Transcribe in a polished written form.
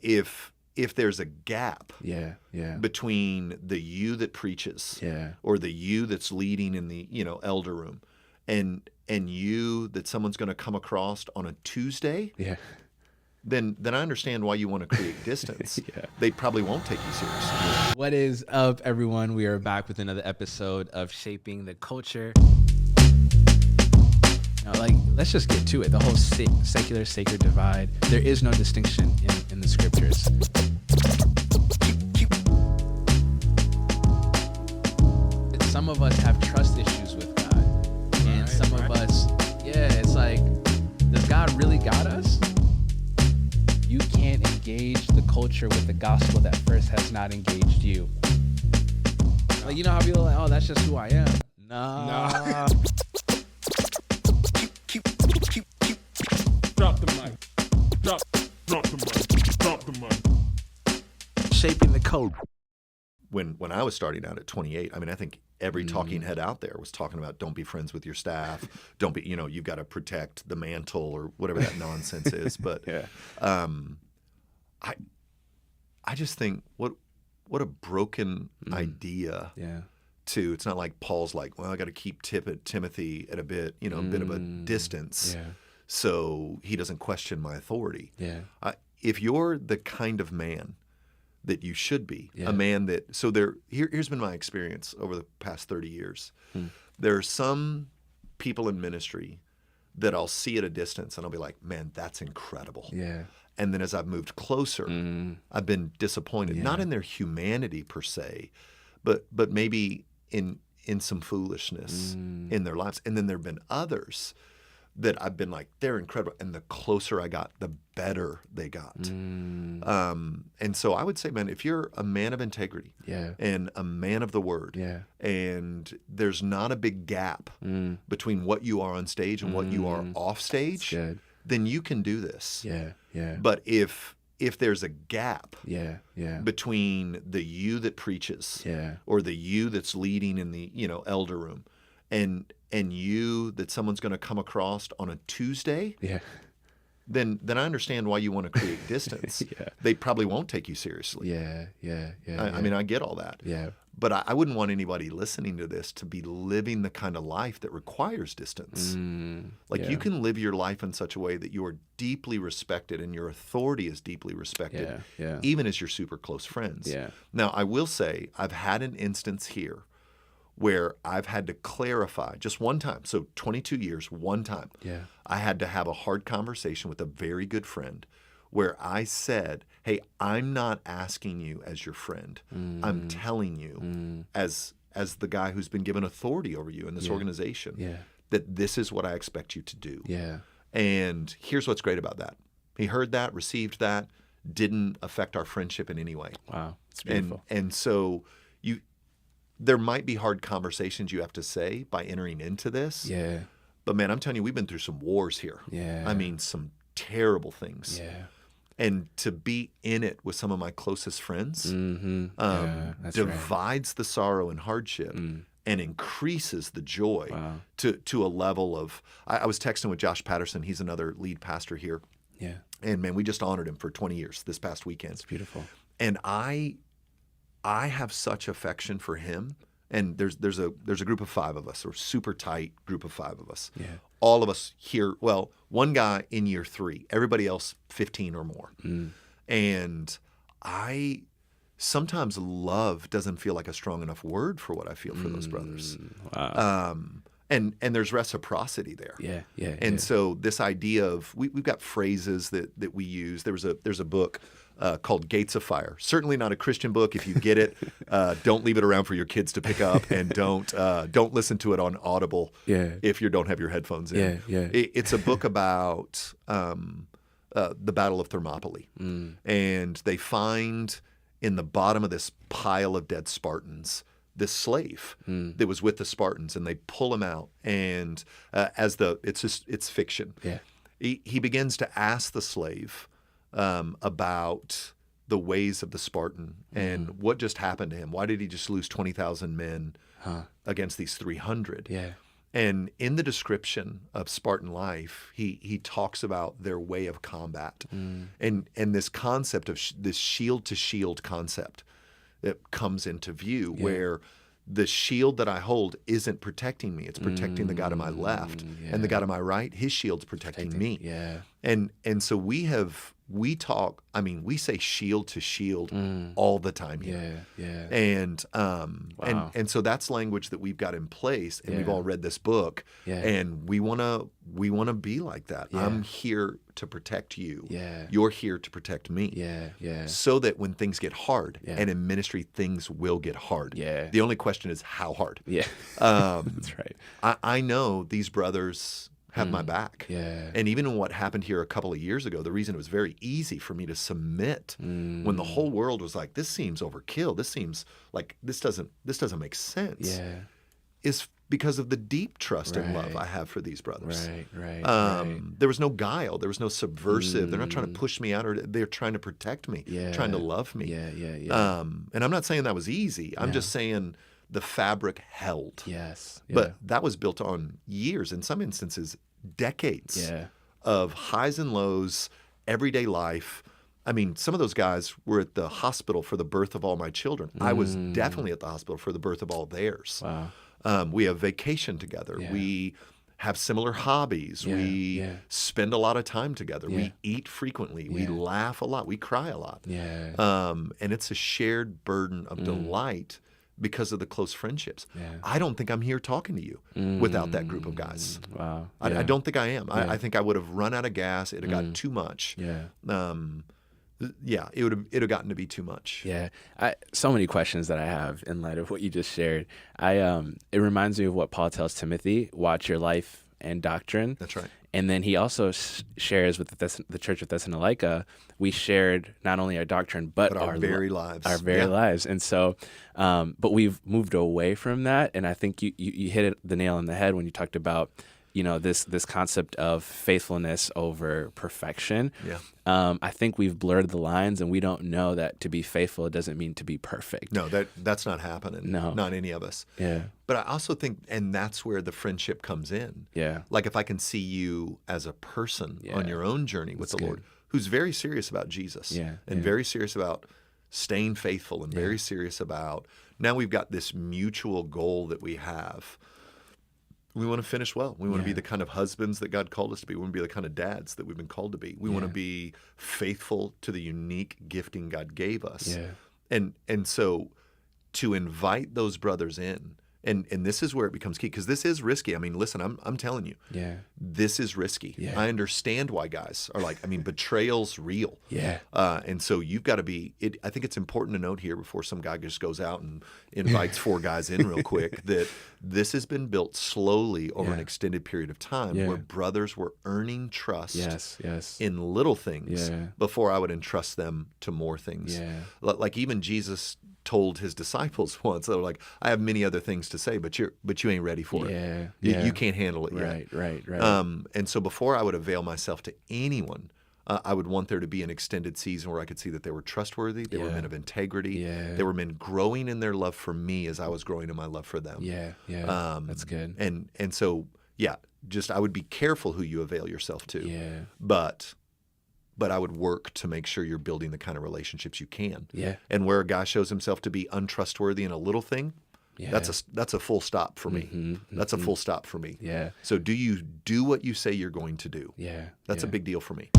If there's a gap Yeah. Yeah. between the you that preaches Yeah. or the you that's leading in the, elder room and you that someone's going to come across on a Tuesday, Yeah. then I understand why you want to create distance. Yeah. They probably won't take you seriously. What is up, everyone? We are back with another episode of Shaping the Culture. Now, let's just get to it. The whole secular sacred divide. There is no distinction in the scriptures. Some of us have trust issues with God, and some of us, it's like, does God really got us? You can't engage the culture with the gospel that first has not engaged you. Like, you know how people are like, oh, that's just who I am. Nah. Keep. Drop the mic. Drop the mic. Drop the mic. Shaping the code. When I was starting out at 28, I think every talking head out there was talking about don't be friends with your staff. Don't be, you've got to protect the mantle or whatever that nonsense is. But I just think what a broken idea. Yeah. It's not like Paul's like, well, I got to keep Timothy at a bit, a bit of a distance, so he doesn't question my authority. Yeah. If you're the kind of man that you should be, a man that, here's been my experience over the past 30 years. There are some people in ministry that I'll see at a distance and I'll be like, man, that's incredible. Yeah. And then as I've moved closer, I've been disappointed, not in their humanity per se, but maybe in some foolishness in their lives. And then there have been others that I've been like, they're incredible. And the closer I got, the better they got. And so I would say, man, if you're a man of integrity and a man of the word, and there's not a big gap between what you are on stage and what you are off stage, then you can do this. But if there's a gap between the you that preaches or the you that's leading in the, elder room and you that someone's going to come across on a Tuesday, then I understand why you want to create distance. They probably won't take you seriously. I get all that. But I wouldn't want anybody listening to this to be living the kind of life that requires distance. You can live your life in such a way that you are deeply respected and your authority is deeply respected, even as your super close friends. Now, I will say I've had an instance here where I've had to clarify just one time. So 22 years, one time. I had to have a hard conversation with a very good friend where I said, hey, I'm not asking you as your friend. I'm telling you as the guy who's been given authority over you in this organization that this is what I expect you to do. And here's what's great about that. He heard that, received that, didn't affect our friendship in any way. Wow, it's beautiful. And so there might be hard conversations you have to say by entering into this. But man, I'm telling you, we've been through some wars here. Some terrible things. And to be in it with some of my closest friends divides the sorrow and hardship and increases the joy to a level of, I was texting with Josh Patterson. He's another lead pastor here. And man, we just honored him for 20 years this past weekend. It's beautiful. And I have such affection for him. And there's a group of 5 of us, or super tight group of 5 of us. All of us here, well, one guy in year 3, everybody else 15 or more. And I sometimes love doesn't feel like a strong enough word for what I feel for those brothers. Wow. And there's reciprocity there. And so this idea of we've got phrases that we use. There's a book called Gates of Fire. Certainly not a Christian book. If you get it, don't leave it around for your kids to pick up, and don't listen to it on Audible if you don't have your headphones in. It's a book about the Battle of Thermopylae, and they find in the bottom of this pile of dead Spartans this slave that was with the Spartans, and they pull him out, and it's fiction. He begins to ask the slave about the ways of the Spartan and what just happened to him. Why did he just lose 20,000 men against these 300? And in the description of Spartan life, he talks about their way of combat, and this concept of this shield to shield concept that comes into view, where the shield that I hold isn't protecting me; it's protecting the guy to my left, and the guy to my right, his shield's protecting me. Yeah. And so we talk. I mean, we say shield to shield all the time here. Yeah. And Wow. and so that's language that we've got in place, and we've all read this book, Yeah. and we wanna be like that. Yeah. I'm here to protect you. Yeah. You're here to protect me. Yeah. So that when things get hard, and in ministry things will get hard. Yeah. The only question is how hard. Yeah. That's right. I know these brothers have my back. Yeah. And even what happened here a couple of years ago, the reason it was very easy for me to submit when the whole world was like, this seems overkill, this seems like this doesn't make sense, is because of the deep trust and love I have for these brothers. Right. There was no guile, there was no subversive. They're not trying to push me out, or they're trying to protect me, trying to love me. Yeah. And I'm not saying that was easy. I'm just saying the fabric held. Yes. But that was built on years, in some instances, decades of highs and lows, everyday life. I mean, some of those guys were at the hospital for the birth of all my children. I was definitely at the hospital for the birth of all theirs. Wow. We have vacation together. Yeah. We have similar hobbies. We spend a lot of time together. We eat frequently. We laugh a lot. We cry a lot. And it's a shared burden of delight because of the close friendships. I don't think I'm here talking to you without that group of guys. Wow. I don't think I am. I think I would have run out of gas. It'd have gotten too much. It would have gotten to be too much. Yeah, so many questions that I have in light of what you just shared. It reminds me of what Paul tells Timothy: watch your life and doctrine. That's right. And then he also shares with the Church of Thessalonica. We shared not only our doctrine, but our very lives. Our very lives. And so, but we've moved away from that. And I think you hit the nail on the head when you talked about, this concept of faithfulness over perfection. I think we've blurred the lines, and we don't know that to be faithful, it doesn't mean to be perfect. No, that's not happening. No. Not any of us. Yeah. But I also think, and that's where the friendship comes in. Yeah. Like if I can see you as a person on your own journey with the Lord, who's very serious about Jesus and very serious about staying faithful and very serious about, now we've got this mutual goal that we have. We want to finish well. We want to be the kind of husbands that God called us to be. We want to be the kind of dads that we've been called to be. We want to be faithful to the unique gifting God gave us. And so to invite those brothers in, and this is where it becomes key, because this is risky. I mean, listen, I'm telling you, this is risky. I understand why guys are like, betrayal's real. And so you've got to be, I think it's important to note here before some guy just goes out and invites 4 guys in real quick, that this has been built slowly over an extended period of time where brothers were earning trust in little things before I would entrust them to more things. Like even Jesus told his disciples once, they were like, I have many other things to say, but you ain't ready for it. You can't handle it yet. Right. And so before I would avail myself to anyone, I would want there to be an extended season where I could see that they were trustworthy, they were men of integrity, they were men growing in their love for me as I was growing in my love for them. That's good. And so, just I would be careful who you avail yourself to. But I would work to make sure you're building the kind of relationships you can. And where a guy shows himself to be untrustworthy in a little thing, that's a full stop for me. That's a full stop for me. So do you do what you say you're going to do? That's a big deal for me.